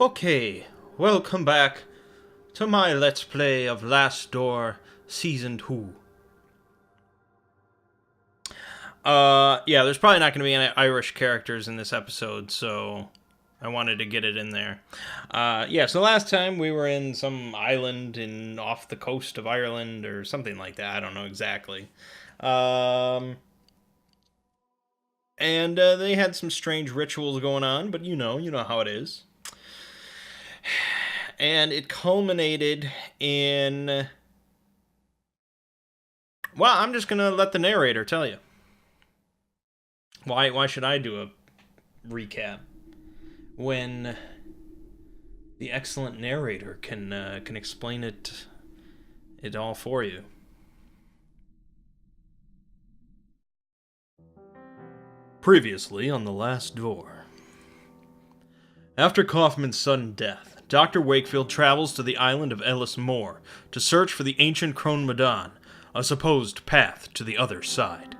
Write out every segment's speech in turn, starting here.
Okay, welcome back to my Let's Play of Last Door Season 2. Yeah, there's probably not going to be any Irish characters in this episode, so I wanted to get it in there. Yeah, so last time we were in some island off the coast of Ireland or something like that. I don't know exactly. And they had some strange rituals going on, but you know how it is. And it culminated in... Well, I'm just going to let the narrator tell you. Why should I do a recap when the excellent narrator can explain it all for you? Previously on The Last Door. After Kaufman's sudden death, Dr. Wakefield travels to the island of Ellis Moor to search for the ancient Crone Madan, a supposed path to the other side.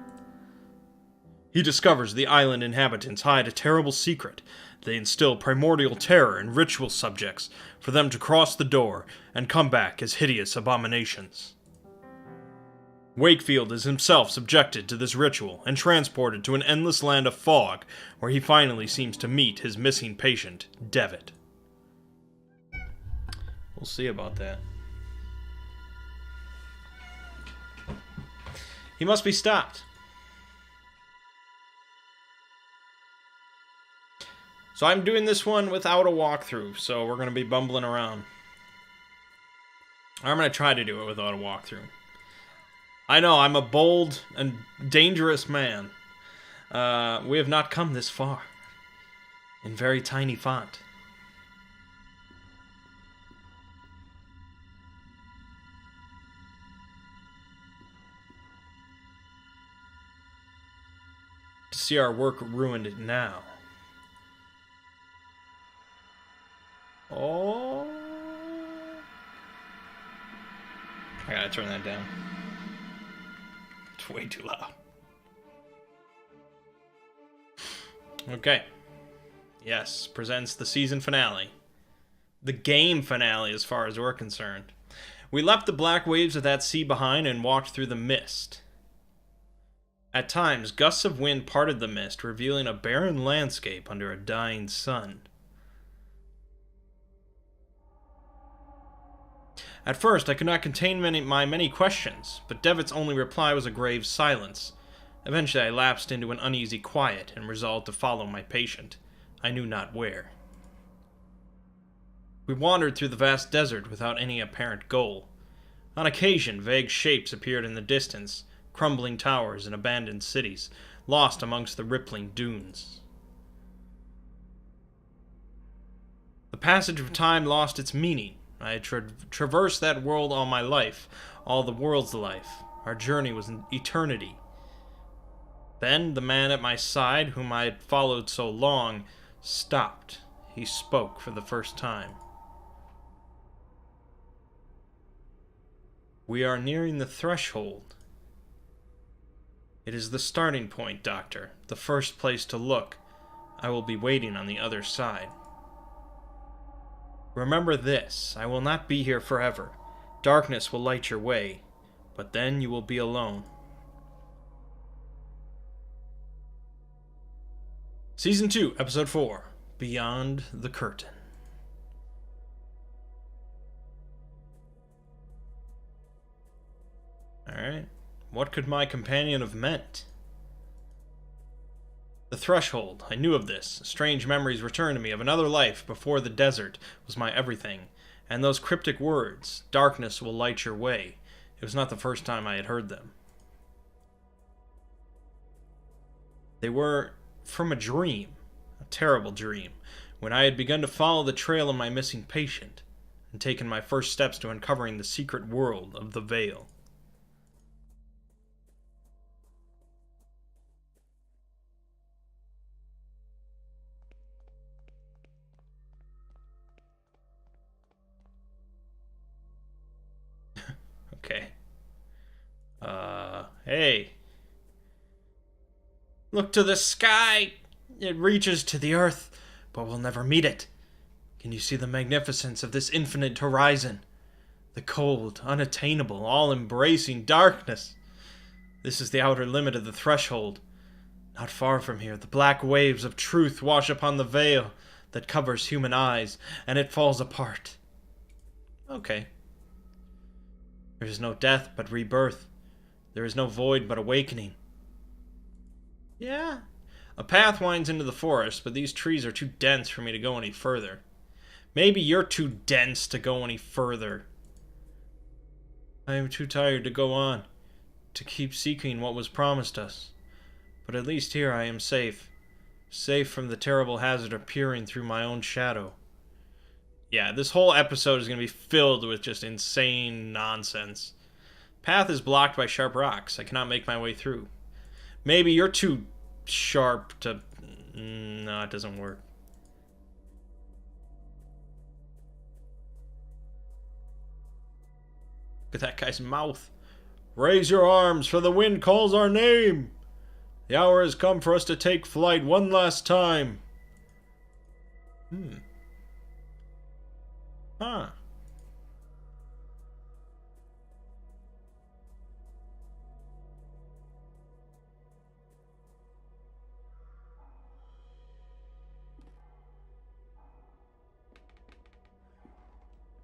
He discovers the island inhabitants hide a terrible secret. They instill primordial terror in ritual subjects for them to cross the door and come back as hideous abominations. Wakefield is himself subjected to this ritual and transported to an endless land of fog where he finally seems to meet his missing patient, Devitt. We'll see about that. He must be stopped. So I'm doing this one without a walkthrough, so we're going to be bumbling around. I'm going to try to do it without a walkthrough. I know, I'm a bold and dangerous man. We have not come this far. In very tiny font. To see our work ruined now. Oh. I gotta turn that down. It's way too loud. Okay. Yes, presents the season finale. The game finale as far as we're concerned. We left the black waves of that sea behind and walked through the mist. At times, gusts of wind parted the mist, revealing a barren landscape under a dying sun. At first, I could not contain my many questions, but Devitt's only reply was a grave silence. Eventually, I lapsed into an uneasy quiet and resolved to follow my patient. I knew not where. We wandered through the vast desert without any apparent goal. On occasion, vague shapes appeared in the distance, crumbling towers and abandoned cities, lost amongst the rippling dunes. The passage of time lost its meaning. I had traversed that world all my life, all the world's life. Our journey was an eternity. Then the man at my side, whom I had followed so long, stopped. He spoke for the first time. We are nearing the threshold. It is the starting point, Doctor, the first place to look. I will be waiting on the other side. Remember this, I will not be here forever. Darkness will light your way, but then you will be alone. Season 2, Episode 4, Beyond the Curtain. Alright, what could my companion have meant? The threshold, I knew of this. Strange memories returned to me of another life before the desert was my everything. And those cryptic words, darkness will light your way. It was not the first time I had heard them. They were from a dream, a terrible dream, when I had begun to follow the trail of my missing patient, and taken my first steps to uncovering the secret world of the Veil. Okay. Hey. Look to the sky. It reaches to the earth, but we'll never meet it. Can you see the magnificence of this infinite horizon? The cold, unattainable, all-embracing darkness. This is the outer limit of the threshold. Not far from here, the black waves of truth wash upon the veil that covers human eyes, and it falls apart. Okay. There is no death but rebirth. There is no void but awakening. Yeah. A path winds into the forest, but these trees are too dense for me to go any further. Maybe you're too dense to go any further. I am too tired to go on, to keep seeking what was promised us. But at least here I am safe. Safe from the terrible hazard of peering through my own shadow. Yeah, this whole episode is going to be filled with just insane nonsense. Path is blocked by sharp rocks. I cannot make my way through. Maybe you're too sharp to... No, it doesn't work. Look at that guy's mouth. Raise your arms, for the wind calls our name. The hour has come for us to take flight one last time. Huh.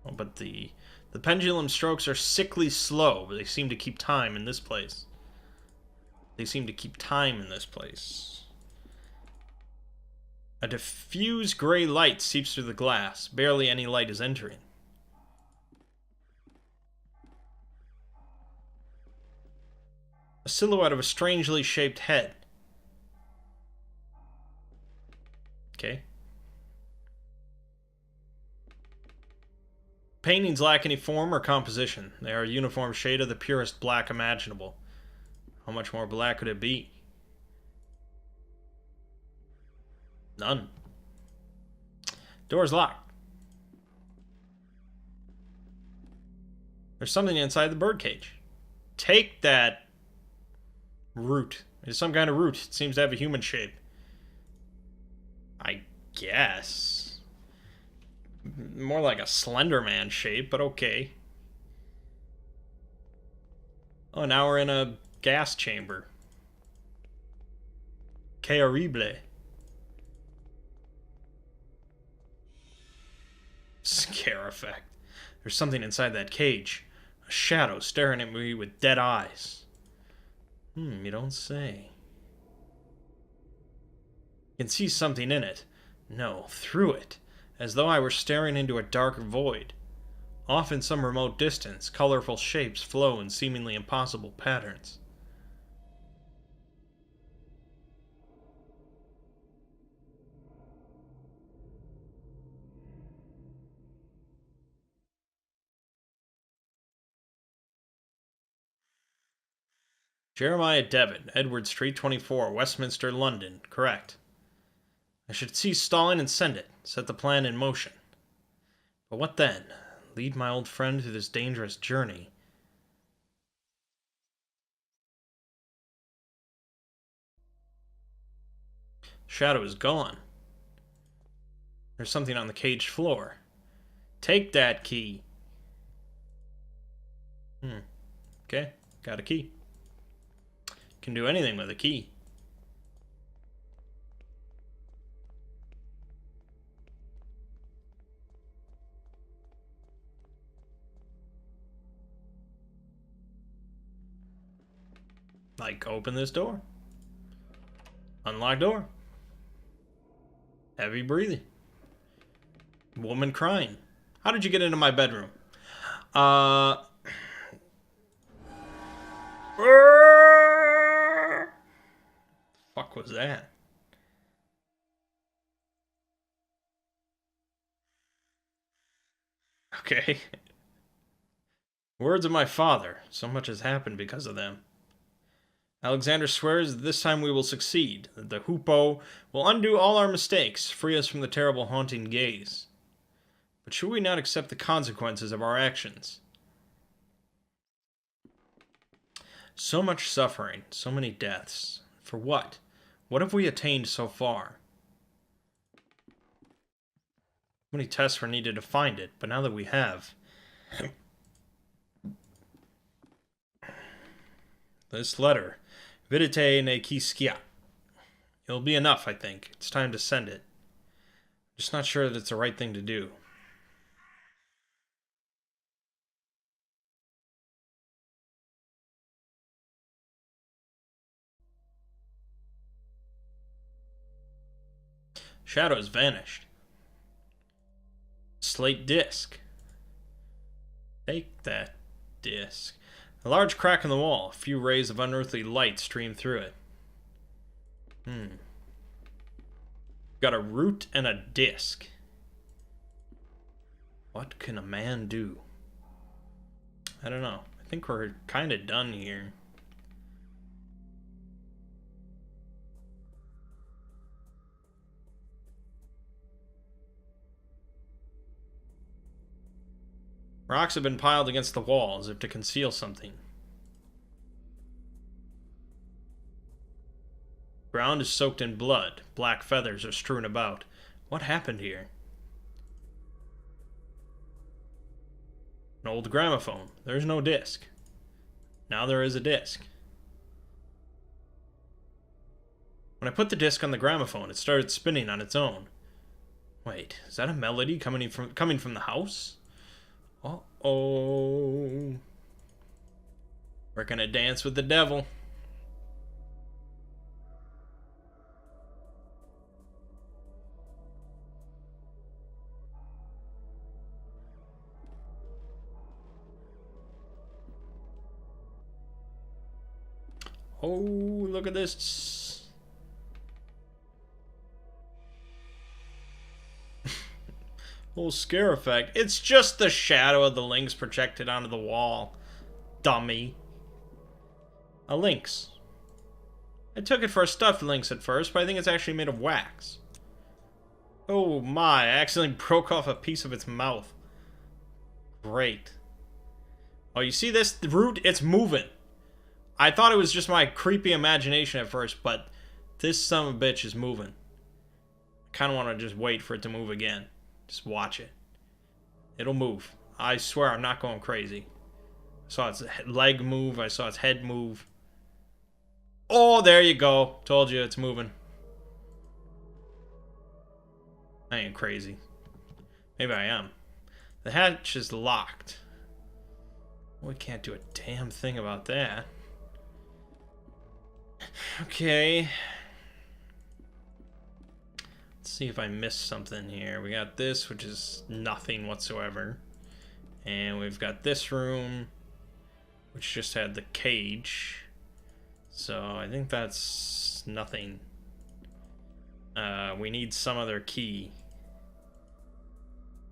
Oh, but the pendulum strokes are sickly slow, but they seem to keep time in this place. They seem to keep time in this place. A diffuse gray light seeps through the glass. Barely any light is entering. A silhouette of a strangely shaped head. Okay. Paintings lack any form or composition. They are a uniform shade of the purest black imaginable. How much more black could it be? None. Door's locked. There's something inside the birdcage. Take that root. It's some kind of root. It seems to have a human shape. I guess. More like a Slender Man shape, but okay. Oh, now we're in a gas chamber. Que horrible. Scare effect. There's something inside that cage. A shadow staring at me with dead eyes. You don't say. I can see something in it. No, through it. As though I were staring into a dark void. Off in some remote distance, colorful shapes flow in seemingly impossible patterns. Jeremiah Devitt, Edward Street 24, Westminster, London. Correct. I should cease stalling and send it. Set the plan in motion. But what then? Lead my old friend through this dangerous journey. Shadow is gone. There's something on the caged floor. Take that key. Okay, got a key. Can do anything with a key. Like, open this door. Unlock door. Heavy breathing. Woman crying. How did you get into my bedroom? Fuck was that? Okay. Words of my father. So much has happened because of them. Alexander swears that this time we will succeed, that the Hoopoe will undo all our mistakes, free us from the terrible haunting gaze. But should we not accept the consequences of our actions? So much suffering, so many deaths. For what? What have we attained so far? many tests were needed to find it, but now that we have... This letter. Vidite ne quisquiat. It'll be enough, I think. It's time to send it. Just not sure that it's the right thing to do. Shadow has vanished. Slate disc. Take that disc. A large crack in the wall. A few rays of unearthly light stream through it. Got a root and a disc. What can a man do? I don't know. I think we're kind of done here. Rocks have been piled against the wall as if to conceal something. Ground is soaked in blood. Black feathers are strewn about. What happened here? An old gramophone. There's no disc. Now there is a disc. When I put the disc on the gramophone, it started spinning on its own. Wait, is that a melody coming from the house? Uh-oh. We're gonna dance with the devil. Oh, look at this. Little scare effect. It's just the shadow of the lynx projected onto the wall. Dummy. A lynx. I took it for a stuffed lynx at first, but I think it's actually made of wax. Oh my, I accidentally broke off a piece of its mouth. Great. Oh, you see this root? It's moving. I thought it was just my creepy imagination at first, but this son of a bitch is moving. I kind of want to just wait for it to move again. Just watch it. It'll move. I swear I'm not going crazy. I saw its leg move. I saw its head move. Oh, there you go. Told you it's moving. I ain't crazy. Maybe I am. The hatch is locked. We can't do a damn thing about that. Okay. Let's see if I missed something here. We got this, which is nothing whatsoever. And we've got this room, which just had the cage. So I think that's nothing. We need some other key.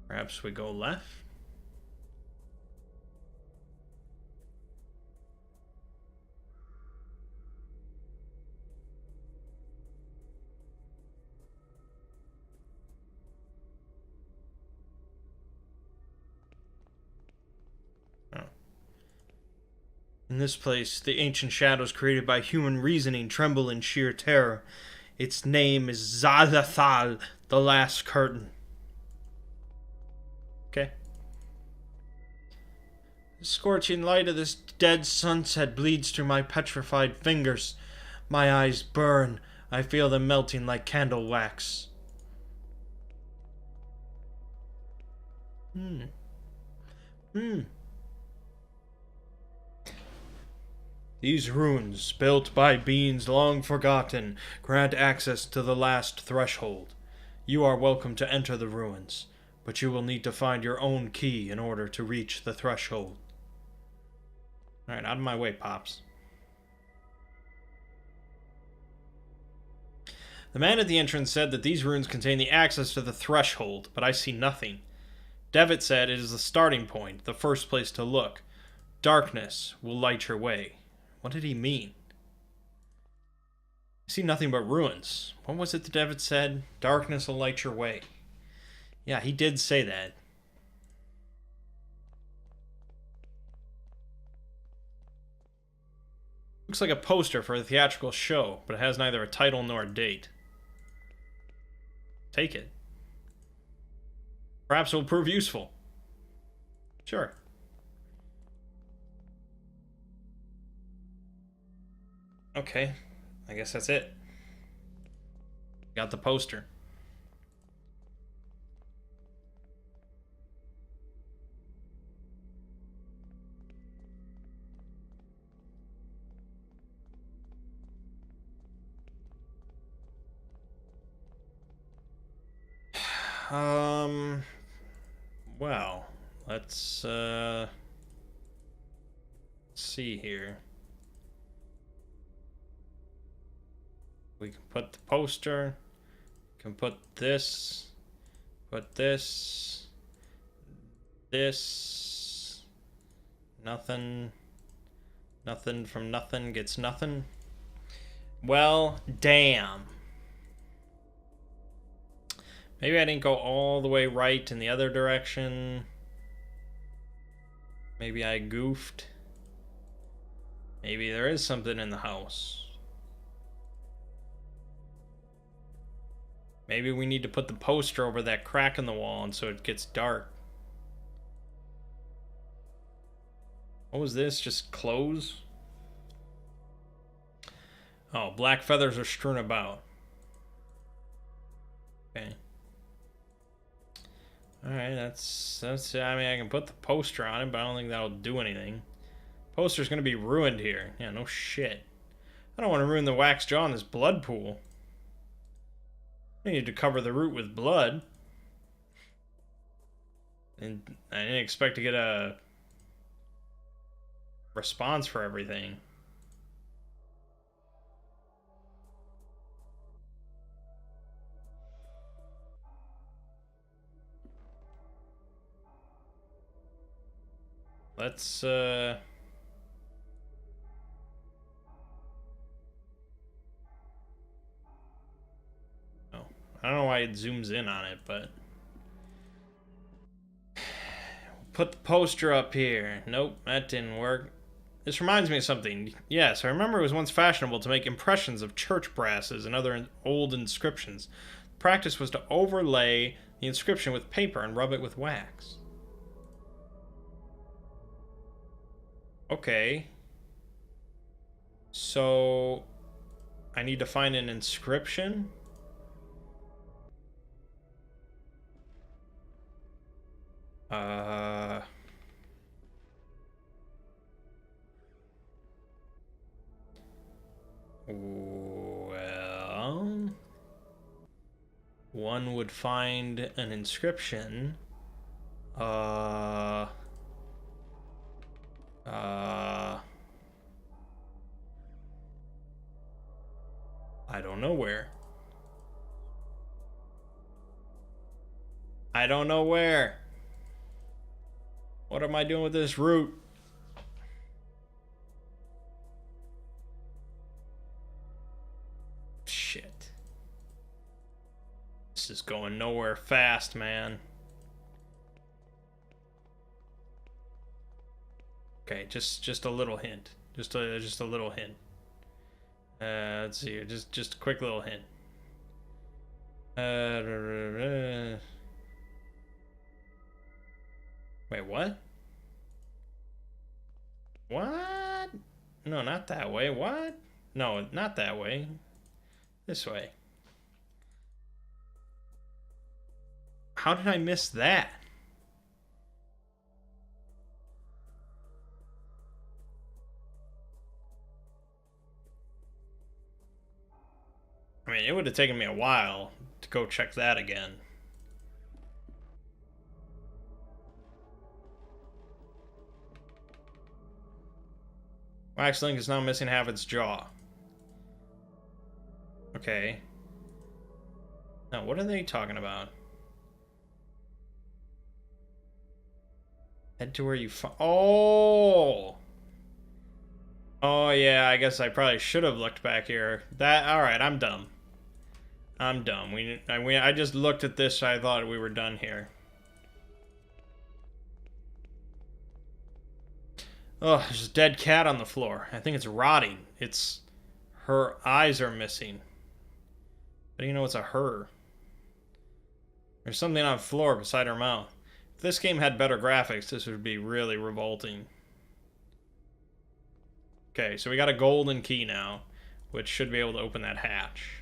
Perhaps we go left? In this place, the ancient shadows created by human reasoning tremble in sheer terror. Its name is Zadathal, the last curtain. Okay. The scorching light of this dead sunset bleeds through my petrified fingers. My eyes burn. I feel them melting like candle wax. These runes, built by beings long forgotten, grant access to the last threshold. You are welcome to enter the ruins, but you will need to find your own key in order to reach the threshold. Alright, out of my way, Pops. The man at the entrance said that these runes contain the access to the threshold, but I see nothing. Devitt said it is the starting point, the first place to look. Darkness will light your way. What did he mean? I see nothing but ruins. What was it that Devitt said? Darkness will light your way. Yeah, he did say that. Looks like a poster for a theatrical show, but it has neither a title nor a date. Take it. Perhaps it will prove useful. Sure. Okay, I guess that's it. Got the poster. Well, let's see here. We can put the poster, can put this, this, nothing from nothing gets nothing. Well, damn. Maybe I didn't go all the way right in the other direction. Maybe I goofed. Maybe there is something in the house. Maybe we need to put the poster over that crack in the wall and so it gets dark. What was this? Just clothes? Oh, black feathers are strewn about. Okay. Alright, that's I mean, I can put the poster on it, but I don't think that'll do anything. Poster's gonna be ruined here. Yeah, no shit. I don't want to ruin the wax jaw in this blood pool. I need to cover the root with blood. And I didn't expect to get a response for everything. Let's oh, I don't know why it zooms in on it, but put the poster up here. Nope, that didn't work. This reminds me of something. Yes, I remember it was once fashionable to make impressions of church brasses and other old inscriptions. The practice was to overlay the inscription with paper and rub it with wax. Okay. So I need to find an inscription? Well, one would find an inscription. I don't know where. I don't know where. What am I doing with this root? Shit. This is going nowhere fast, man. Okay, just a little hint. Just a little hint. Let's see here. Just a quick little hint. Wait, what? What? No, not that way. What? No, not that way. This way. How did I miss that? I mean, it would have taken me a while to go check that again. Wax Link is now missing half its jaw. Okay. Now, what are they talking about? Head to where you Oh! Oh, yeah, I guess I probably should have looked back here. Alright, I'm dumb. I'm dumb. I just looked at this, so I thought we were done here. Oh, there's a dead cat on the floor. I think it's rotting. Her eyes are missing. How do you know it's a her? There's something on the floor beside her mouth. If this game had better graphics, this would be really revolting. Okay, so we got a golden key now, which should be able to open that hatch.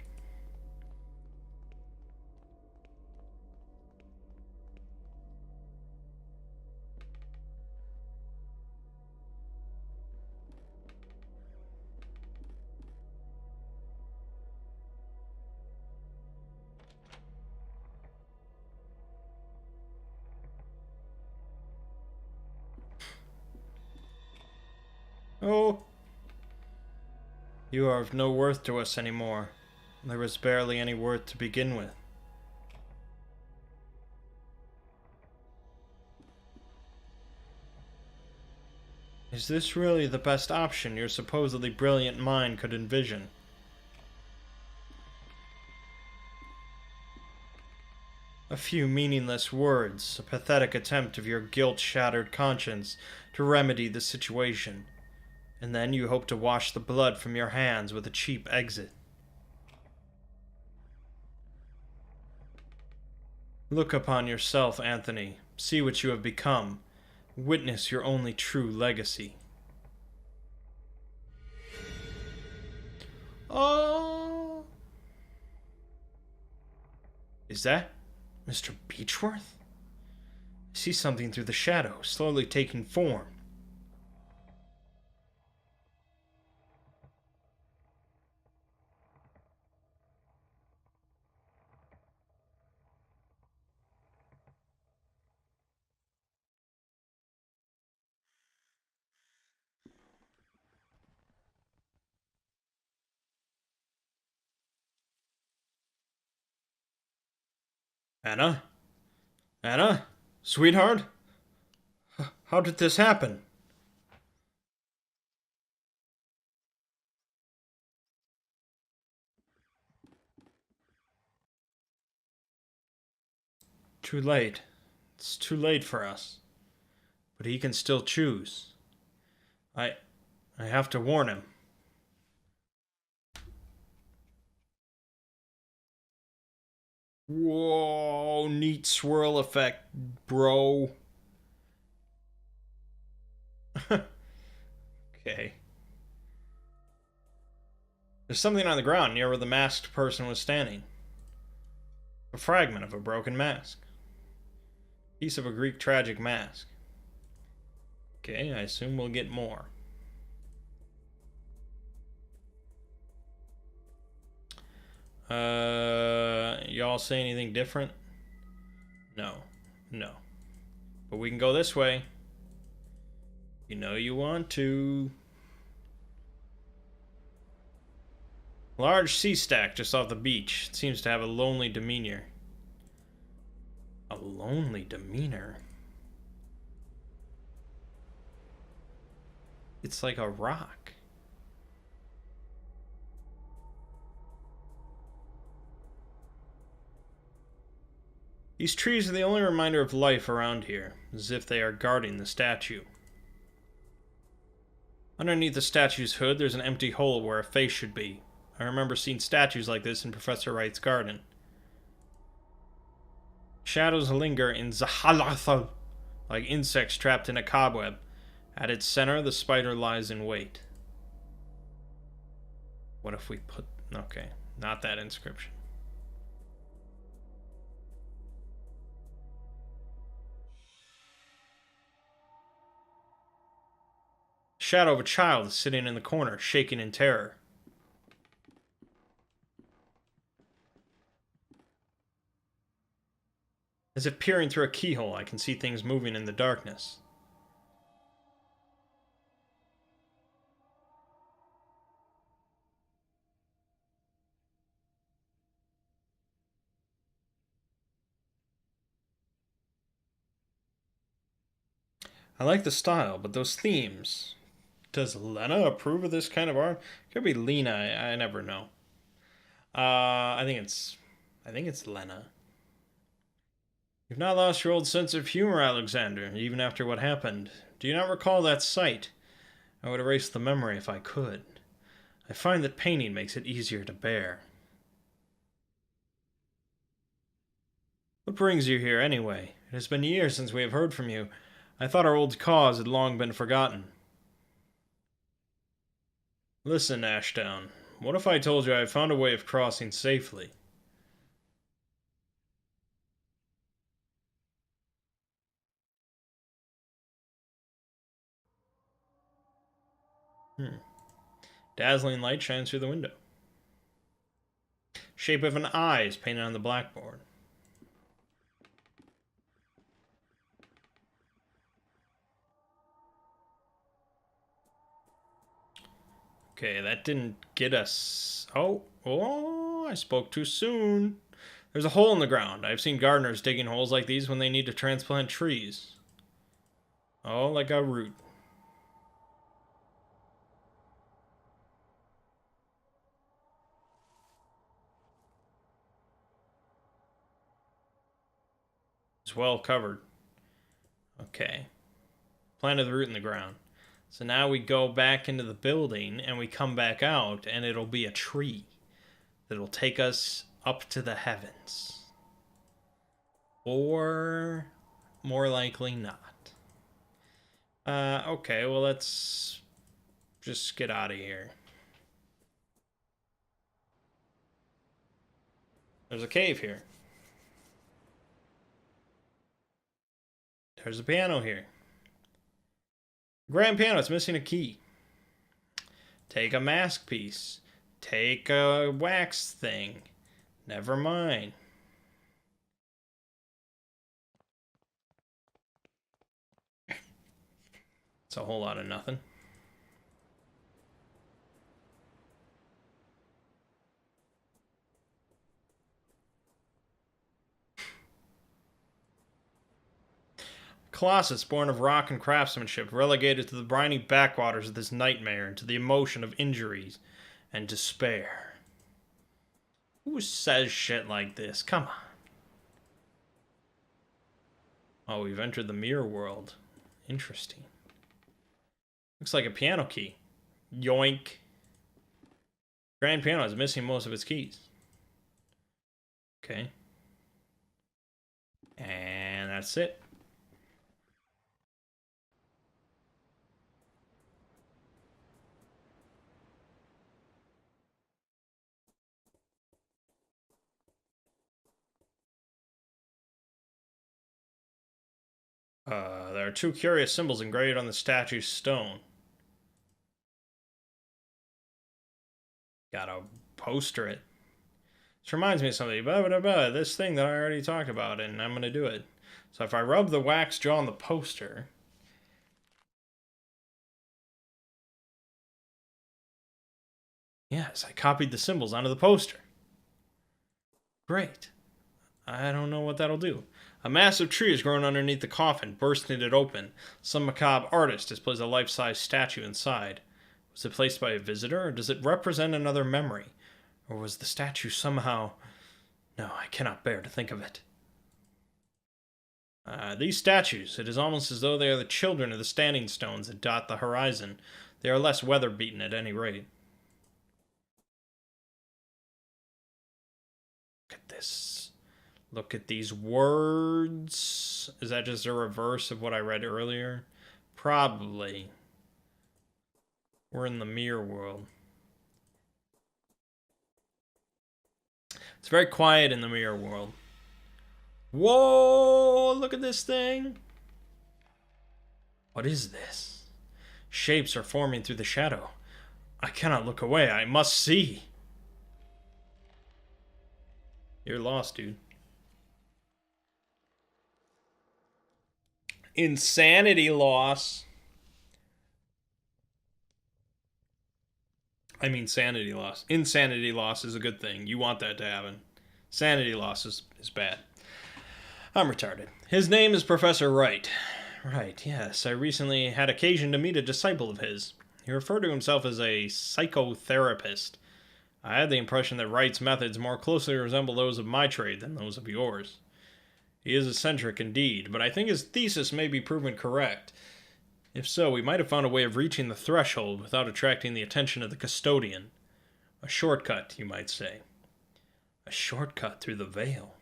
Oh! You are of no worth to us anymore. There was barely any worth to begin with. Is this really the best option your supposedly brilliant mind could envision? A few meaningless words, a pathetic attempt of your guilt-shattered conscience to remedy the situation, and then you hope to wash the blood from your hands with a cheap exit. Look upon yourself, Anthony. See what you have become. Witness your only true legacy. Oh! Is that Mr. Beechworth? I see something through the shadow, slowly taking form. Anna? Anna? Sweetheart? How did this happen? Too late. It's too late for us. But he can still choose. I have to warn him. Whoa, neat swirl effect, bro. Okay. There's something on the ground near where the masked person was standing. A fragment of a broken mask. Piece of a Greek tragic mask. Okay, I assume we'll get more. Y'all say anything different? No. No. But we can go this way. You know you want to. Large sea stack just off the beach. It seems to have a lonely demeanor. A lonely demeanor? It's like a rock. These trees are the only reminder of life around here, as if they are guarding the statue. Underneath the statue's hood, there's an empty hole where a face should be. I remember seeing statues like this in Professor Wright's garden. Shadows linger in Zahalathal, like insects trapped in a cobweb. At its center, the spider lies in wait. What if we put... Okay, not that inscription. Shadow of a child is sitting in the corner, shaking in terror. As if peering through a keyhole, I can see things moving in the darkness. I like the style, but those themes... Does Lena approve of this kind of art? Could be Lena, I never know. I think it's Lena. You've not lost your old sense of humor, Alexander, even after what happened. Do you not recall that sight? I would erase the memory if I could. I find that painting makes it easier to bear. What brings you here, anyway? It has been years since we have heard from you. I thought our old cause had long been forgotten. Listen, Ashdown. What if I told you I have found a way of crossing safely? Dazzling light shines through the window. Shape of an eye is painted on the blackboard. Okay, that didn't get us... Oh, I spoke too soon. There's a hole in the ground. I've seen gardeners digging holes like these when they need to transplant trees. Oh, like a root. It's well covered. Okay. Planted the root in the ground. So now we go back into the building and we come back out and it'll be a tree that'll take us up to the heavens. Or more likely not. Okay, well, let's just get out of here. There's a cave here. There's a piano here. Grand piano, it's missing a key. Take a mask piece. Take a wax thing. Never mind. It's a whole lot of nothing. Colossus, born of rock and craftsmanship, relegated to the briny backwaters of this nightmare and to the emotion of injuries and despair. Who says shit like this? Come on. Oh, we've entered the mirror world. Interesting. Looks like a piano key. Yoink. Grand piano is missing most of its keys. Okay. And that's it. There are two curious symbols engraved on the statue's stone. Gotta poster it. This reminds me of something. Blah, blah, blah, this thing that I already talked about, and I'm gonna do it. So if I rub the wax jaw on the poster... Yes, I copied the symbols onto the poster. Great. I don't know what that'll do. A massive tree has grown underneath the coffin, bursting it open. Some macabre artist has placed a life-size statue inside. Was it placed by a visitor, or does it represent another memory? Or was the statue somehow... No, I cannot bear to think of it. These statues, it is almost as though they are the children of the standing stones that dot the horizon. They are less weather-beaten at any rate. Look at this. Look at these words. Is that just a reverse of what I read earlier? Probably. We're in the mirror world. It's very quiet in the mirror world. Whoa! Look at this thing. What is this? Shapes are forming through the shadow. I cannot look away. I must see. You're lost, dude. Insanity loss. I mean sanity loss. Insanity loss is a good thing. You want that to happen. Sanity loss is bad. I'm retarded. His name is Professor Wright. Right, yes. I recently had occasion to meet a disciple of his. He referred to himself as a psychotherapist. I had the impression that Wright's methods more closely resemble those of my trade than those of yours. He is eccentric indeed, but I think his thesis may be proven correct. If so, we might have found a way of reaching the threshold without attracting the attention of the custodian. A shortcut, you might say. A shortcut through the veil.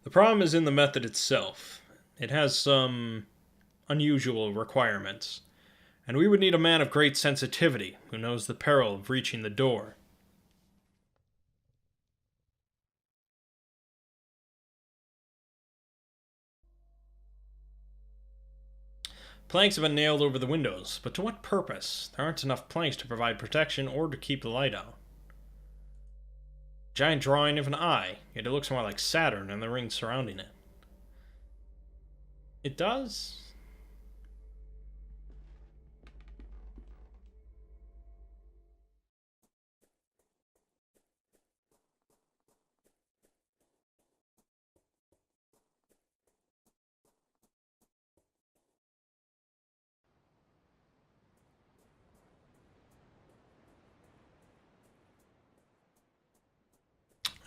The problem is in the method itself. It has some unusual requirements, and we would need a man of great sensitivity who knows the peril of reaching the door. Planks have been nailed over the windows, but to what purpose? There aren't enough planks to provide protection or to keep the light out. Giant drawing of an eye, yet it looks more like Saturn and the rings surrounding it. It does?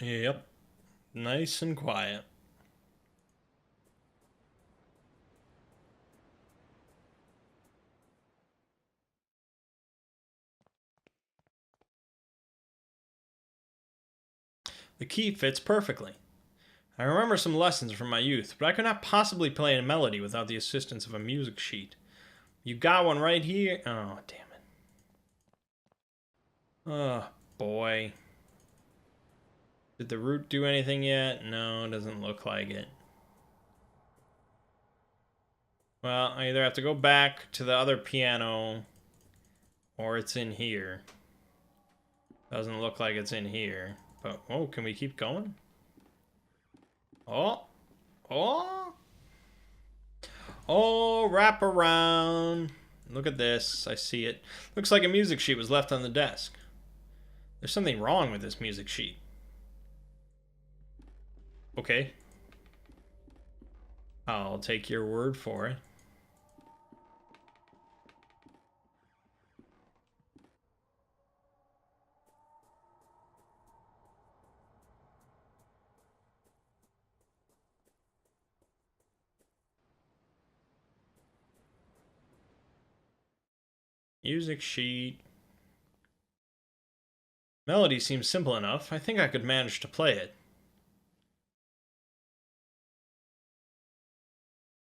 Yep. Nice and quiet. The key fits perfectly. I remember some lessons from my youth, but I could not possibly play a melody without the assistance of a music sheet. You got one right here? Oh, damn it. Oh, boy. Did the root do anything yet? No, it doesn't look like it. Well, I either have to go back to the other piano, or it's in here. Doesn't look like it's in here. But, oh, can we keep going? Oh! Oh! Oh, wrap around. Look at this. I see it. Looks like a music sheet was left on the desk. There's something wrong with this music sheet. Okay. I'll take your word for it. Music sheet. Melody seems simple enough. I think I could manage to play it.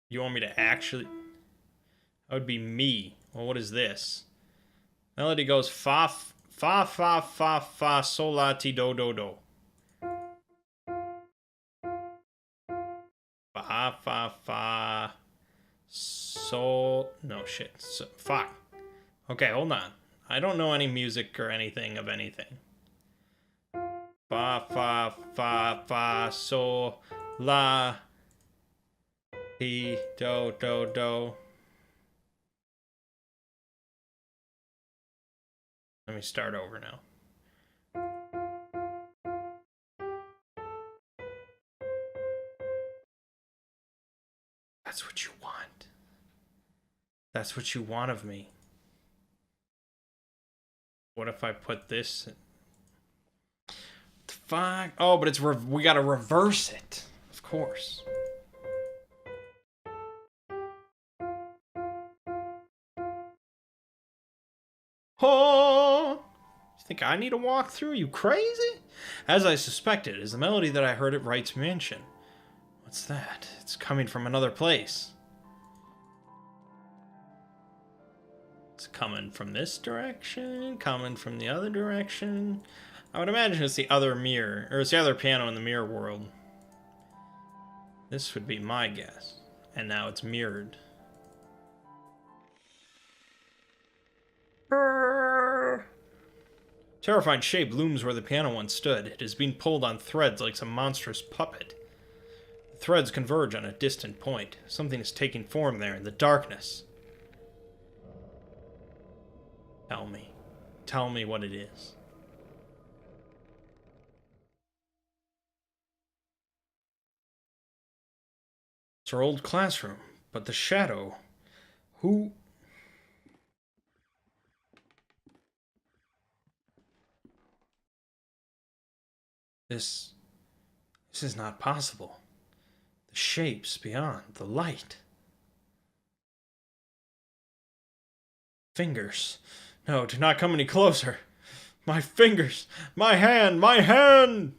You want me to actually... That would be me. Well, what is this? Melody goes fa, fa, fa, fa, fa, sol, la, ti, do, do, do. Fa, fa, fa, sol... No, shit. So, fuck. Okay, hold on. I don't know any music or anything of anything. Fa, fa, fa, fa, sol, la, ti, do, do, do. Let me start over now. That's what you want. That's what you want of me. What if I put this? Fuck. Oh, but it's we gotta reverse it. Of course. Oh! You think I need a walkthrough? You crazy? As I suspected, is the melody that I heard at Wright's mansion. What's that? It's coming from another place. It's coming from this direction, coming from the other direction. I would imagine it's the other mirror, or it's the other piano in the mirror world. This would be my guess. And now it's mirrored. Terrifying shape looms where the piano once stood. It is being pulled on threads like some monstrous puppet. The threads converge on a distant point. Something is taking form there in the darkness. Tell me. Tell me what it is. It's our old classroom, but the shadow... Who... This is not possible. The shapes beyond, the light. Fingers. No, do not come any closer. My fingers. My hand. My hand!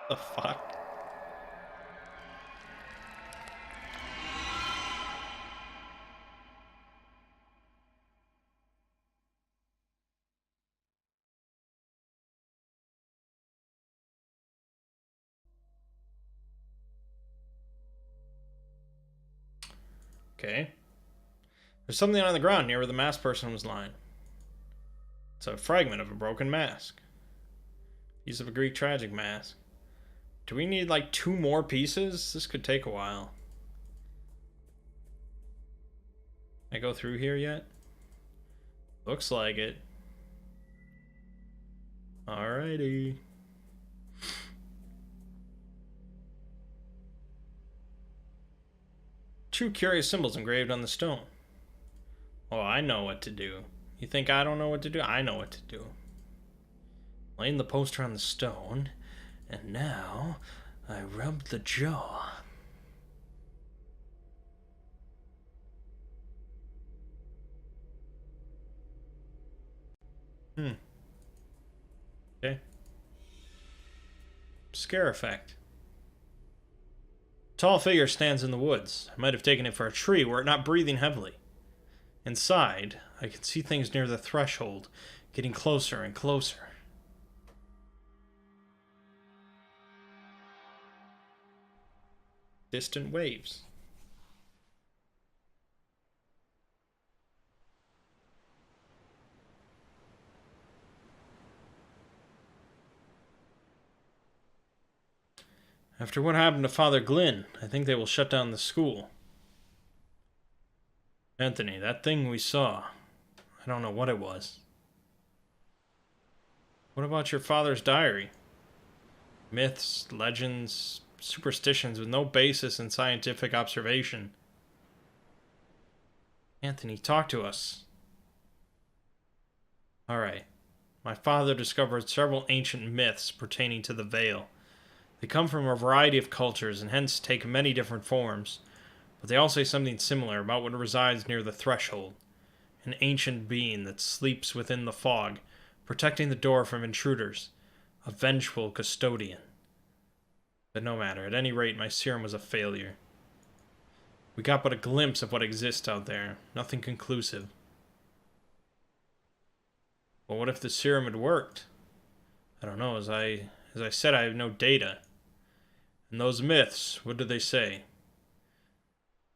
The fuck? Okay. There's something on the ground near where the masked person was lying. It's a fragment of a broken mask. Piece of a Greek tragic mask. Do we need like 2 more pieces? This could take a while. Can I go through here yet? Looks like it. Alrighty. Two curious symbols engraved on the stone. Oh, I know what to do. You think I don't know what to do? I know what to do. Laying the poster on the stone, and now I rub the jaw. Okay. Scare effect. Tall figure stands in the woods. I might have taken it for a tree were it not breathing heavily. Inside, I can see things near the threshold, getting closer and closer. Distant waves. After what happened to Father Glynn, I think they will shut down the school. Anthony, that thing we saw, I don't know what it was. What about your father's diary? Myths, legends, superstitions with no basis in scientific observation. Anthony, talk to us. Alright. My father discovered several ancient myths pertaining to the Veil. They come from a variety of cultures and hence take many different forms, but they all say something similar about what resides near the threshold. An ancient being that sleeps within the fog, protecting the door from intruders. A vengeful custodian. But no matter, at any rate, my serum was a failure. We got but a glimpse of what exists out there, nothing conclusive. Well, what if the serum had worked? I don't know, as I said, I have no data. And those myths, what do they say?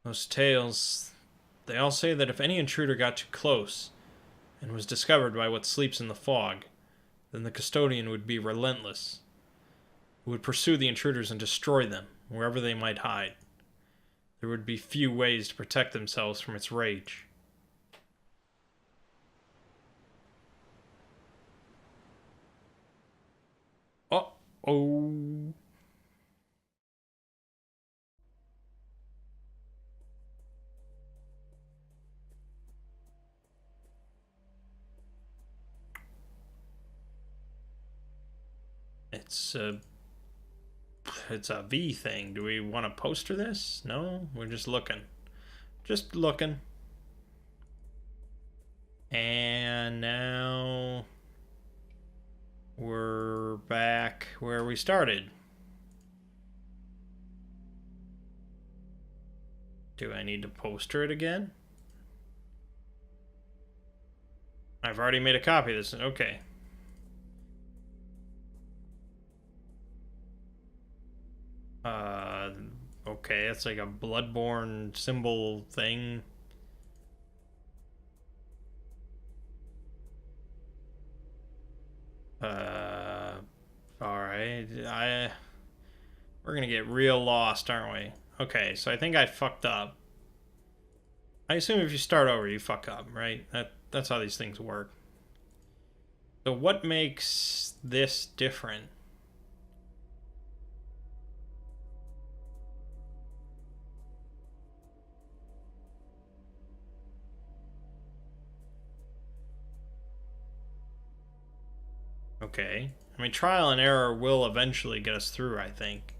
Those tales, they all say that if any intruder got too close, and was discovered by what sleeps in the fog, then the custodian would be relentless. It would pursue the intruders and destroy them, wherever they might hide. There would be few ways to protect themselves from its rage. Uh-oh. It's a V thing. Do we want to poster this? No? We're just looking. Just looking. And now we're back where we started. Do I need to poster it again? I've already made a copy of this. Okay. Okay, it's like a bloodborne symbol thing. Alright. We're gonna get real lost, aren't we? Okay, so I think I fucked up. I assume if you start over, you fuck up, right? That's how these things work. So what makes this different? Okay. I mean, trial and error will eventually get us through, I think.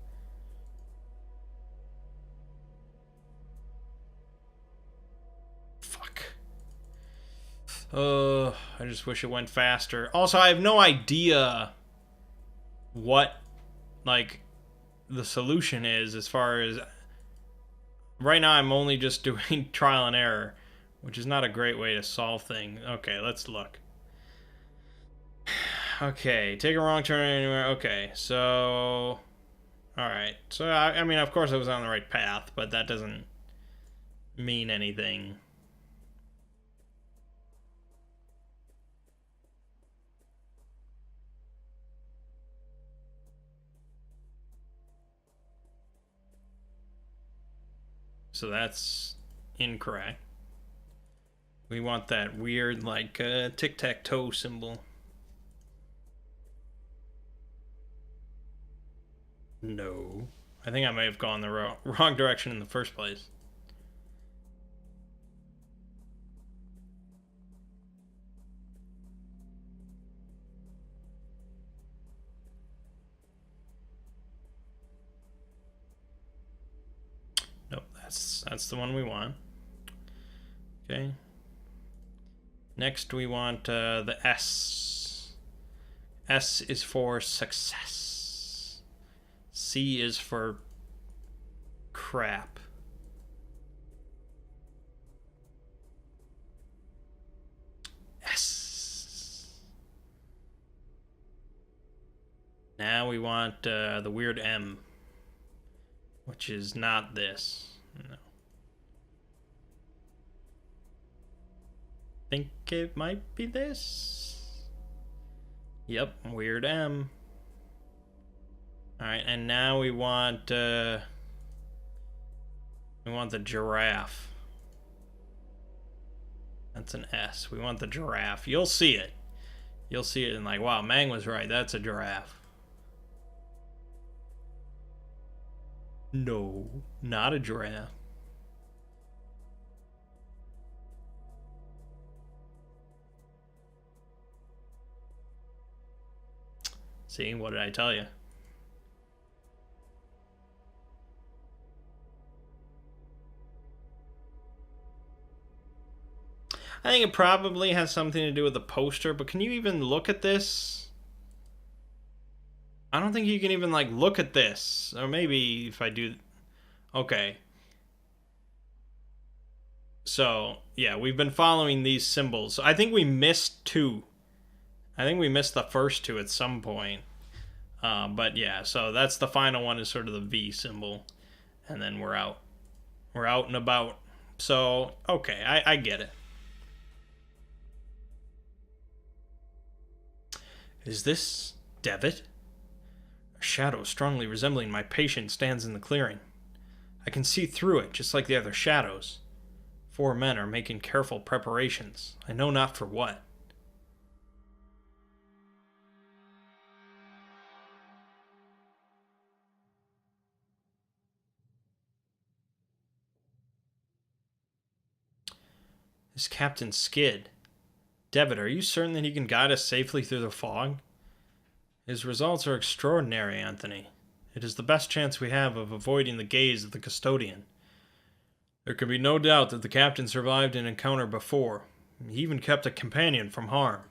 Fuck. I just wish it went faster. Also, I have no idea what like the solution is, as far as right now I'm only just doing trial and error, which is not a great way to solve things. Okay, let's look. Okay, take a wrong turn anywhere. Okay, so alright. So I mean, of course I was on the right path, but that doesn't mean anything. So that's incorrect. We want that weird, like, tic-tac-toe symbol. No. I think I may have gone the wrong direction in the first place. Nope, that's the one we want. Okay. Next we want the S. S is for success. C is for crap. S. Now we want the weird M, which is not this. No. Think it might be this. Yep, weird M. Alright, and now we want the giraffe. That's an S. We want the giraffe. You'll see it. You'll see it and like, wow, Mangg was right. That's a giraffe. No, not a giraffe. See, what did I tell you? I think it probably has something to do with the poster, but can you even look at this? I don't think you can even, like, look at this. Or maybe if I do... Okay. So, yeah, we've been following these symbols. I think we missed two. I think we missed the first two at some point. But yeah, so that's the final one, is sort of the V symbol. And then we're out. We're out and about. So, okay, I get it. Is this Devitt? A shadow strongly resembling my patient stands in the clearing. I can see through it, just like the other shadows. 4 men are making careful preparations. I know not for what. This Captain Skid. Devitt, are you certain that he can guide us safely through the fog? His results are extraordinary, Anthony. It is the best chance we have of avoiding the gaze of the custodian. There can be no doubt that the captain survived an encounter before. He even kept a companion from harm.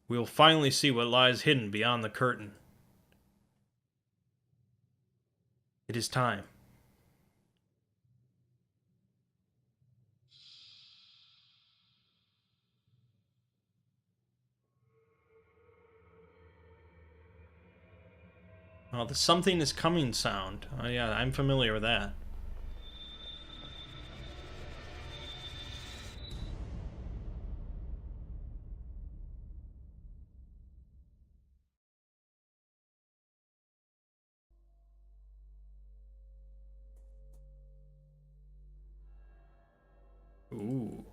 We will finally see what lies hidden beyond the curtain. It is time. Oh, the something is coming sound. Oh yeah, I'm familiar with that. Ooh.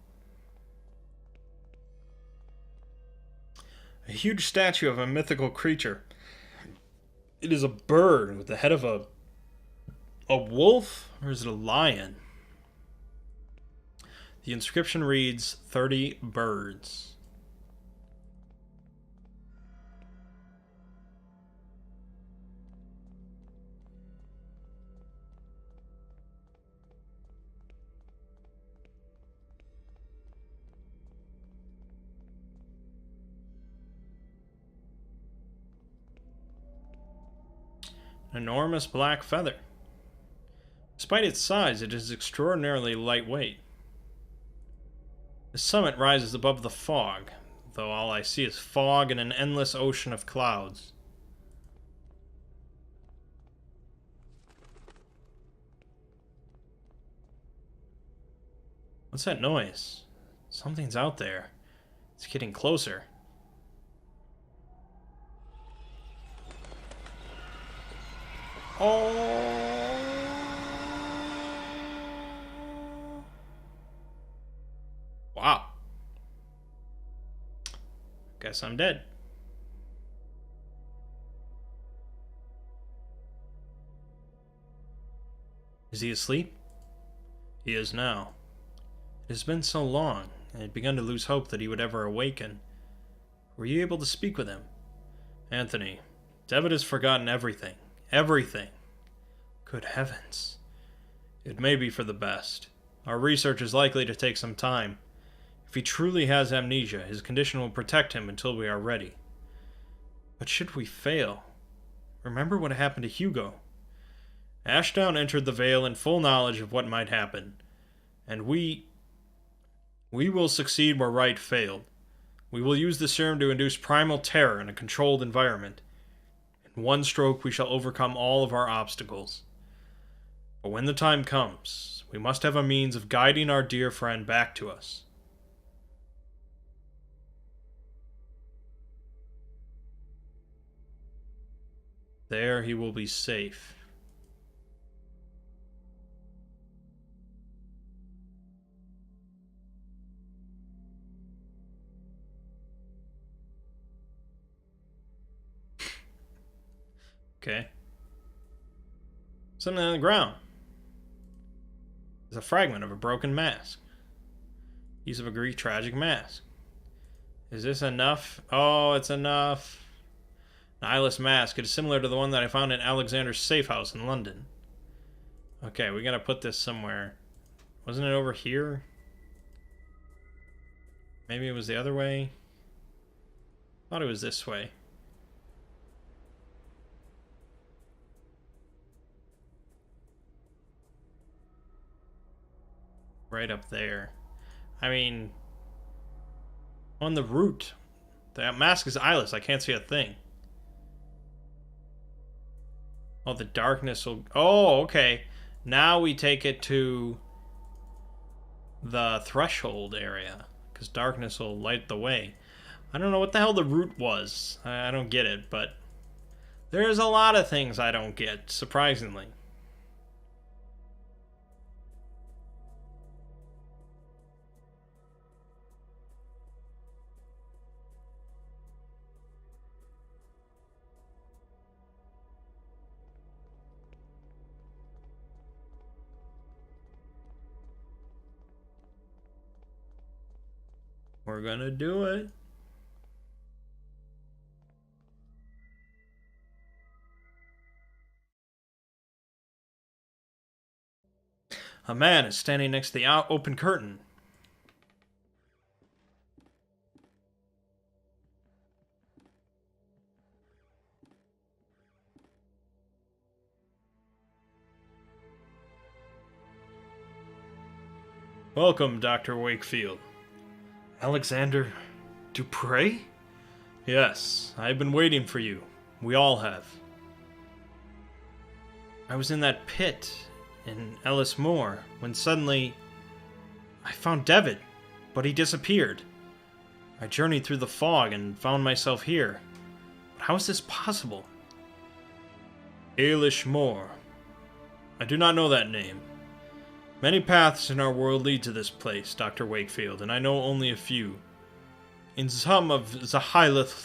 A huge statue of a mythical creature. It is a bird with the head of a wolf, or is it a lion? The inscription reads 30 birds. An enormous black feather. Despite its size, it is extraordinarily lightweight. The summit rises above the fog, though all I see is fog and an endless ocean of clouds. What's that noise? Something's out there. It's getting closer. Oh! Wow. Guess I'm dead. Is he asleep? He is now. It has been so long, I had begun to lose hope that he would ever awaken. Were you able to speak with him? Anthony, Devitt has forgotten everything. Everything. Good heavens. It may be for the best. Our research is likely to take some time. If he truly has amnesia, his condition will protect him until we are ready. But should we fail? Remember what happened to Hugo. Ashdown entered the Vale in full knowledge of what might happen, and we will succeed where Wright failed. We will use the serum to induce primal terror in a controlled environment. In one stroke, we shall overcome all of our obstacles. But when the time comes, we must have a means of guiding our dear friend back to us. There he will be safe. Okay. Something on the ground. There's a fragment of a broken mask. Use of a Greek tragic mask. Is this enough? Oh, it's enough. An eyeless mask. It is similar to the one that I found in Alexander's safe house in London. Okay, we gotta put this somewhere. Wasn't it over here? Maybe it was the other way? Thought it was this way. Right up there. I mean, on the route. That mask is eyeless. I can't see a thing. Oh, the darkness will... Oh, okay. Now we take it to the threshold area, because darkness will light the way. I don't know what the hell the route was. I don't get it, but there's a lot of things I don't get, surprisingly. We're gonna do it. A man is standing next to the open curtain. Welcome, Dr. Wakefield. Alexander Dupre? Yes, I've been waiting for you. We all have. I was in that pit in Ellis Moor when suddenly I found Devitt, but he disappeared. I journeyed through the fog and found myself here. But how is this possible? Ailish Moor. I do not know that name. Many paths in our world lead to this place, Dr. Wakefield, and I know only a few. In some of Zahilith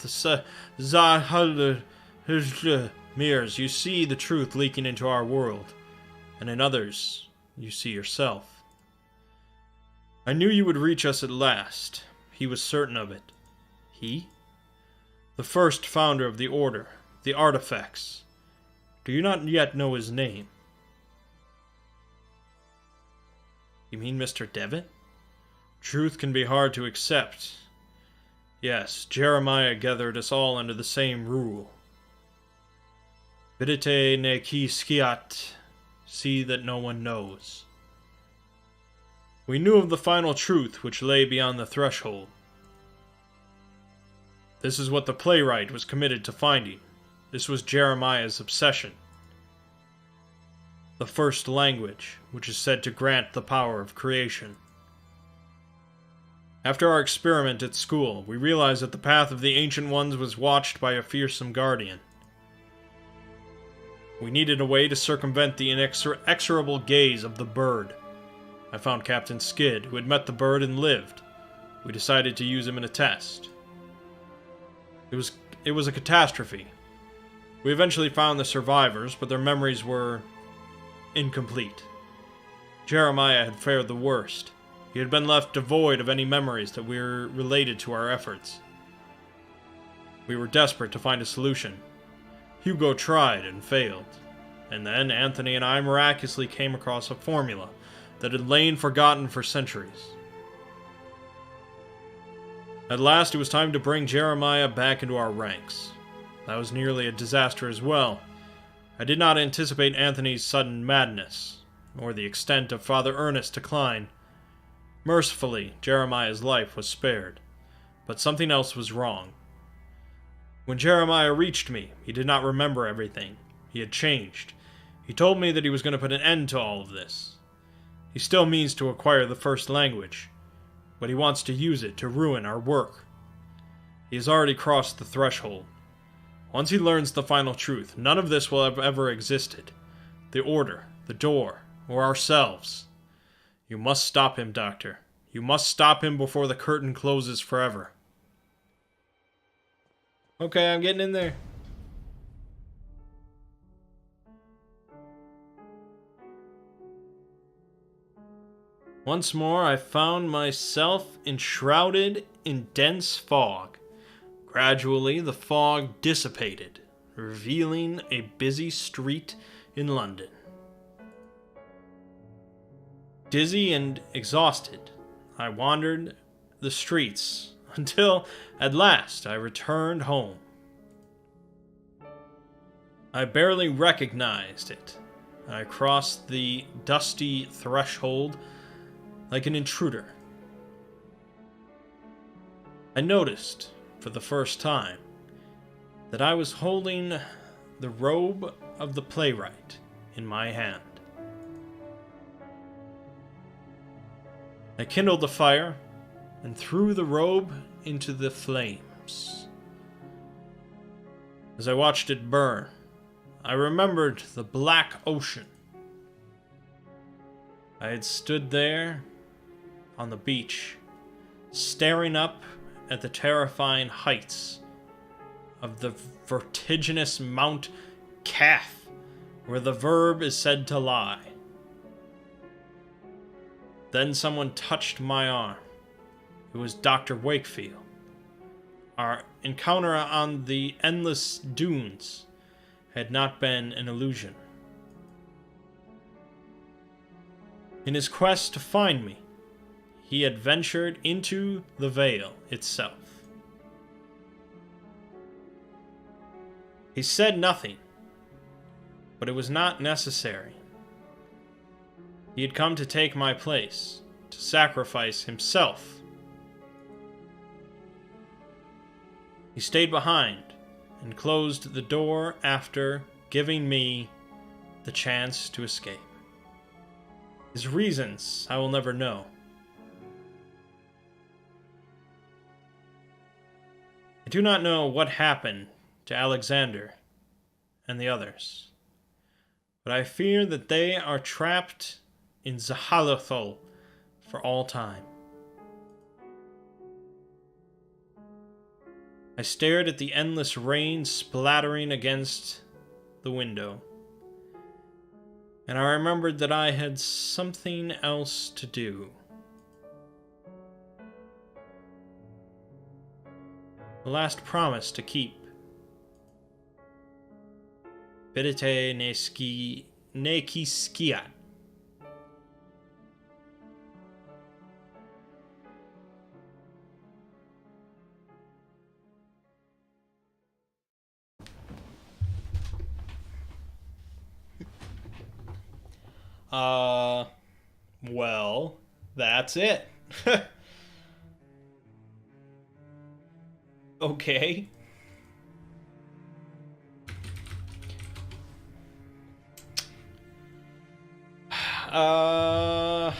mirrors, you see the truth leaking into our world, and in others, you see yourself. I knew you would reach us at last. He was certain of it. He? The first founder of the Order, the Artifacts. Do you not yet know his name? You mean Mr. Devitt? Truth can be hard to accept. Yes, Jeremiah gathered us all under the same rule. Vidite ne qui sciat, see that no one knows. We knew of the final truth which lay beyond the threshold. This is what the playwright was committed to finding. This was Jeremiah's obsession. The first language, which is said to grant the power of creation. After our experiment at school, we realized that the path of the Ancient Ones was watched by a fearsome guardian. We needed a way to circumvent the inexorable gaze of the bird. I found Captain Skid, who had met the bird and lived. We decided to use him in a test. It was a catastrophe. We eventually found the survivors, but their memories were incomplete. Jeremiah had fared the worst. He had been left devoid of any memories that were related to our efforts. We were desperate to find a solution. Hugo tried and failed. And then Anthony and I miraculously came across a formula that had lain forgotten for centuries. At last, it was time to bring Jeremiah back into our ranks. That was nearly a disaster as well. I did not anticipate Anthony's sudden madness, nor the extent of Father Ernest's decline. Mercifully, Jeremiah's life was spared, but something else was wrong. When Jeremiah reached me, he did not remember everything. He had changed. He told me that he was going to put an end to all of this. He still means to acquire the first language, but he wants to use it to ruin our work. He has already crossed the threshold. Once he learns the final truth, none of this will have ever existed. The Order, the Door, or ourselves. You must stop him, Doctor. You must stop him before the curtain closes forever. Okay, I'm getting in there. Once more, I found myself enshrouded in dense fog. Gradually, the fog dissipated, revealing a busy street in London. Dizzy and exhausted, I wandered the streets until, at last, I returned home. I barely recognized it. I crossed the dusty threshold like an intruder. I noticed, for the first time, that I was holding the robe of the playwright in my hand. I kindled the fire and threw the robe into the flames. As I watched it burn, I remembered the black ocean. I had stood there on the beach, staring up at the terrifying heights of the vertiginous Mount Calf, where the verb is said to lie. Then someone touched my arm. It was Dr. Wakefield. Our encounter on the endless dunes had not been an illusion. In his quest to find me, he had ventured into the Vale itself. He said nothing, but it was not necessary. He had come to take my place, to sacrifice himself. He stayed behind and closed the door after giving me the chance to escape. His reasons I will never know. I do not know what happened to Alexander and the others, but I fear that they are trapped in Zahalathol for all time. I stared at the endless rain splattering against the window, and I remembered that I had something else to do. The last promise to keep. Vidite ne qui sciat. Uh, well, that's it. Okay. Uh,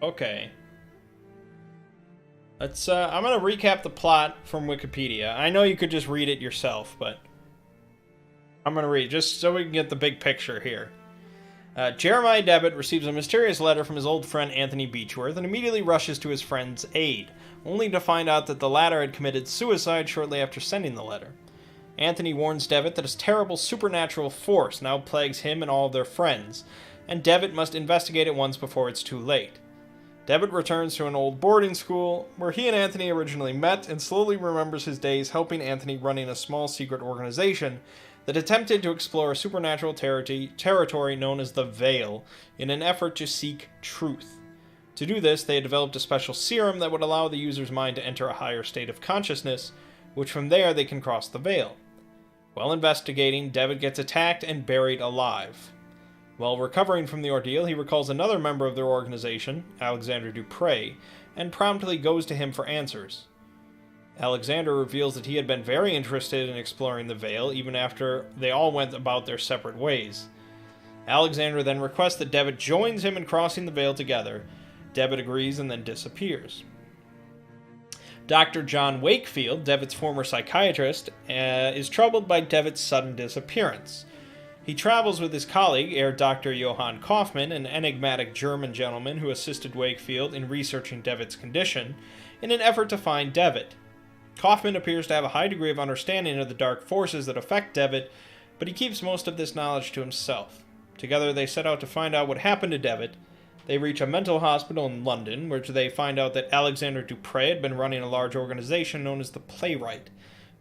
okay. Let's, I'm gonna recap the plot from Wikipedia. I know you could just read it yourself, but I'm gonna read just so we can get the big picture here. Jeremiah Devitt receives a mysterious letter from his old friend Anthony Beechworth and immediately rushes to his friend's aid, only to find out that the latter had committed suicide shortly after sending the letter. Anthony warns Devitt that a terrible supernatural force now plagues him and all of their friends, and Devitt must investigate it once before it's too late. Devitt returns to an old boarding school where he and Anthony originally met and slowly remembers his days helping Anthony running a small secret organization that attempted to explore a supernatural territory known as the Veil in an effort to seek truth. To do this, they had developed a special serum that would allow the user's mind to enter a higher state of consciousness, which from there they can cross the Veil. While investigating, Devitt gets attacked and buried alive. While recovering from the ordeal, he recalls another member of their organization, Alexander Dupre, and promptly goes to him for answers. Alexander reveals that he had been very interested in exploring the Veil even after they all went about their separate ways. Alexander then requests that Devitt joins him in crossing the Veil together. Devitt agrees and then disappears. Dr. John Wakefield, Devitt's former psychiatrist, is troubled by Devitt's sudden disappearance. He travels with his colleague, Herr Dr. Johann Kaufmann, an enigmatic German gentleman who assisted Wakefield in researching Devitt's condition, in an effort to find Devitt. Kaufmann appears to have a high degree of understanding of the dark forces that affect Devitt, but he keeps most of this knowledge to himself. Together they set out to find out what happened to Devitt. They reach a mental hospital in London, where they find out that Alexander Dupre had been running a large organization known as the Playwright,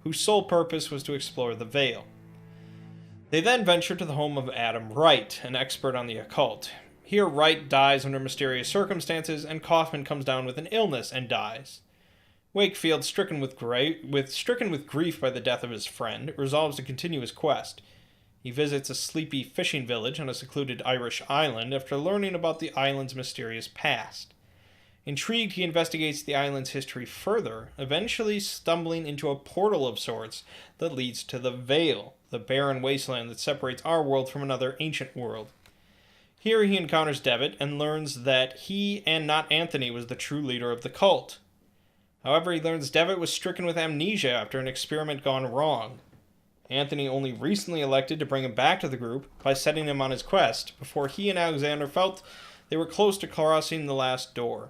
whose sole purpose was to explore the Veil. They then venture to the home of Adam Wright, an expert on the occult. Here Wright dies under mysterious circumstances, and Kaufmann comes down with an illness and dies. Wakefield, stricken with grief by the death of his friend, resolves to continue his quest. He visits a sleepy fishing village on a secluded Irish island after learning about the island's mysterious past. Intrigued, he investigates the island's history further, eventually stumbling into a portal of sorts that leads to the Veil, the barren wasteland that separates our world from another ancient world. Here he encounters Devitt and learns that he and not Anthony was the true leader of the cult. However, he learns Devitt was stricken with amnesia after an experiment gone wrong. Anthony only recently elected to bring him back to the group by setting him on his quest, before he and Alexander felt they were close to crossing the last door.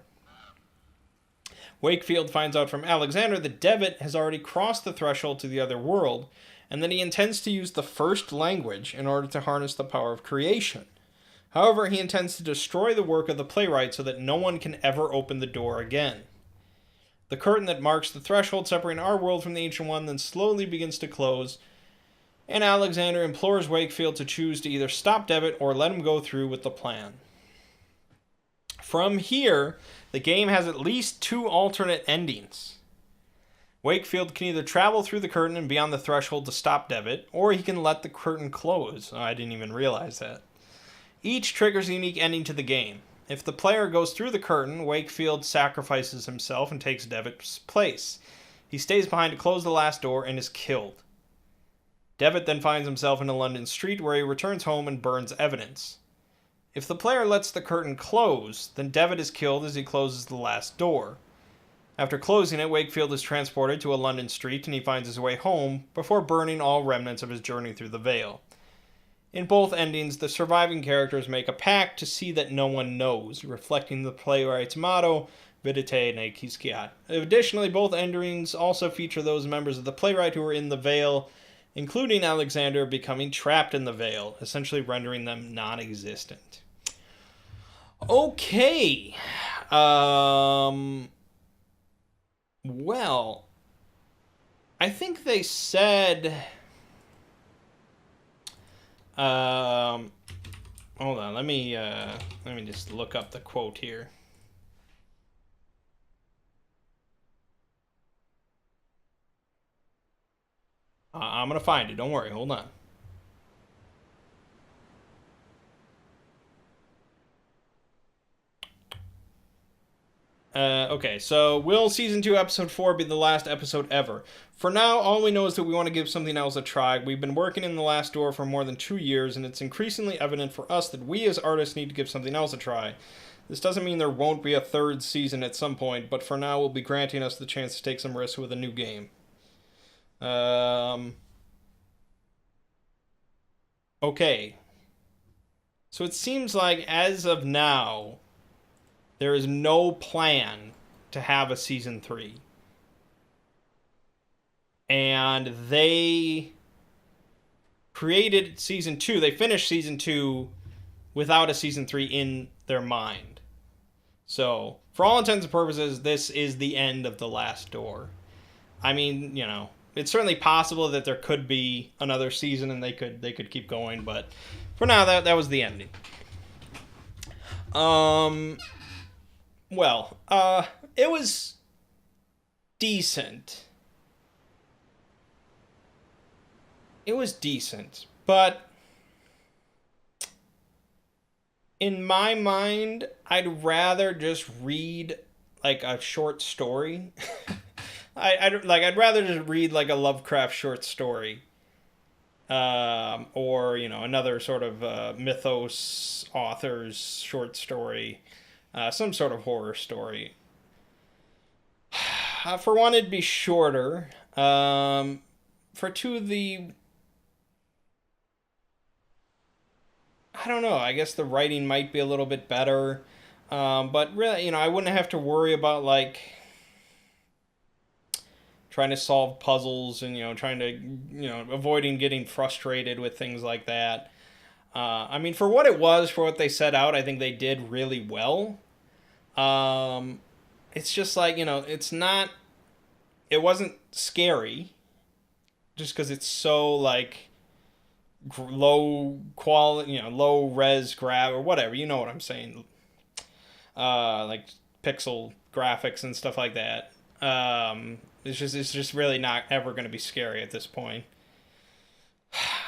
Wakefield finds out from Alexander that Devitt has already crossed the threshold to the other world, and that he intends to use the first language in order to harness the power of creation. However, he intends to destroy the work of the Playwright so that no one can ever open the door again. The curtain that marks the threshold separating our world from the Ancient One then slowly begins to close, and Alexander implores Wakefield to choose to either stop Devitt or let him go through with the plan. From here, the game has at least 2 alternate endings. Wakefield can either travel through the curtain and be on the threshold to stop Devitt, or he can let the curtain close. Oh, I didn't even realize that. Each triggers a unique ending to the game. If the player goes through the curtain, Wakefield sacrifices himself and takes Devitt's place. He stays behind to close the last door and is killed. Devitt then finds himself in a London street where he returns home and burns evidence. If the player lets the curtain close, then Devitt is killed as he closes the last door. After closing it, Wakefield is transported to a London street and he finds his way home before burning all remnants of his journey through the Veil. In both endings, the surviving characters make a pact to see that no one knows, reflecting the Playwright's motto, Vidite ne quisquiat. Additionally, both endings also feature those members of the Playwright who are in the Veil, including Alexander becoming trapped in the Veil, essentially rendering them non-existent. Okay. Well, I think they said... hold on, let me just look up the quote here. I'm gonna find it, don't worry, hold on. Okay, so will Season 2, Episode 4 be the last episode ever? For now, all we know is that we want to give something else a try. We've been working in The Last Door for more than 2 years, and it's increasingly evident for us that we as artists need to give something else a try. This doesn't mean there won't be a third season at some point, but for now, we'll be granting us the chance to take some risks with a new game. Okay. So it seems like, as of now, there is no plan to have a season 3. And they created season 2. They finished season 2 without a season 3 in their mind. So, for all intents and purposes, this is the end of The Last Door. I mean, you know, it's certainly possible that there could be another season and they could keep going, but for now that was the ending. Well, it was decent. It was decent, but in my mind, I'd rather just read like a short story. I'd rather just read like a Lovecraft short story, or you know another sort of mythos author's short story, some sort of horror story. For one, it'd be shorter. For two, I don't know. I guess the writing might be a little bit better, but really, you know, I wouldn't have to worry about like trying to solve puzzles and trying to avoiding getting frustrated with things like that. I mean, for what it was, for what they set out, I think they did really well. It's just like it wasn't scary, just because it's so like low quality, low res grab or whatever. You know what I'm saying? Like pixel graphics and stuff like that. It's just really not ever going to be scary at this point.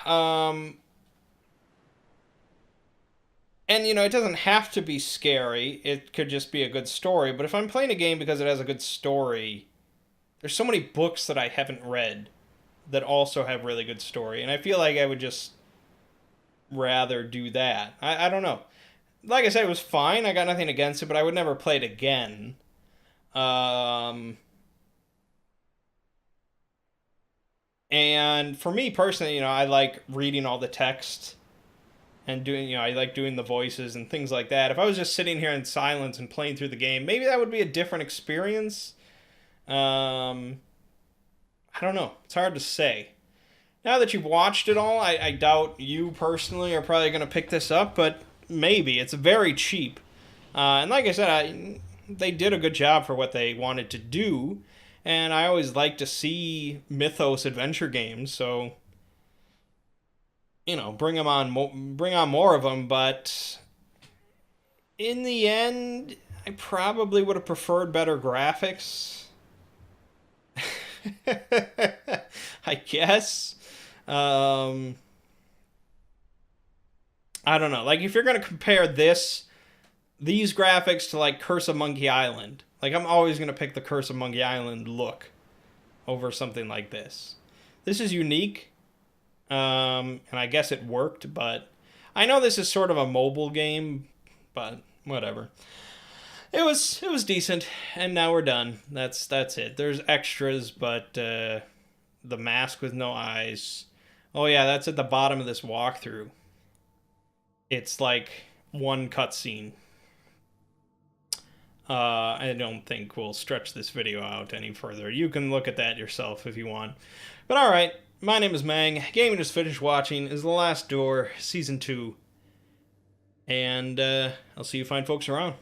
And it doesn't have to be scary. It could just be a good story. But if I'm playing a game because it has a good story, there's so many books that I haven't read that also have really good story, and I feel like I would just rather do that. I don't know. Like I said, it was fine. I got nothing against it, but I would never play it again. And for me personally, I like reading all the text and doing, I like doing the voices and things like that. If I was just sitting here in silence and playing through the game, maybe that would be a different experience. I don't know. It's hard to say. Now that you've watched it all, I doubt you personally are probably going to pick this up, but maybe. It's very cheap. And like I said, they did a good job for what they wanted to do. And I always like to see mythos adventure games, so bring on more of them. But in the end, I probably would have preferred better graphics. I guess. I don't know. Like, if you're gonna compare these graphics to like Curse of Monkey Island, like I'm always gonna pick the Curse of Monkey Island look over something like this. This is unique, and I guess it worked. But I know this is sort of a mobile game, but whatever. It was decent, and now we're done. That's it. There's extras, but the mask with no eyes. Oh yeah, that's at the bottom of this walkthrough. It's like one cutscene. I don't think we'll stretch this video out any further. You can look at that yourself if you want. But alright, my name is Mangg. Game you just finished watching is The Last Door, Season 2. And I'll see you fine folks around.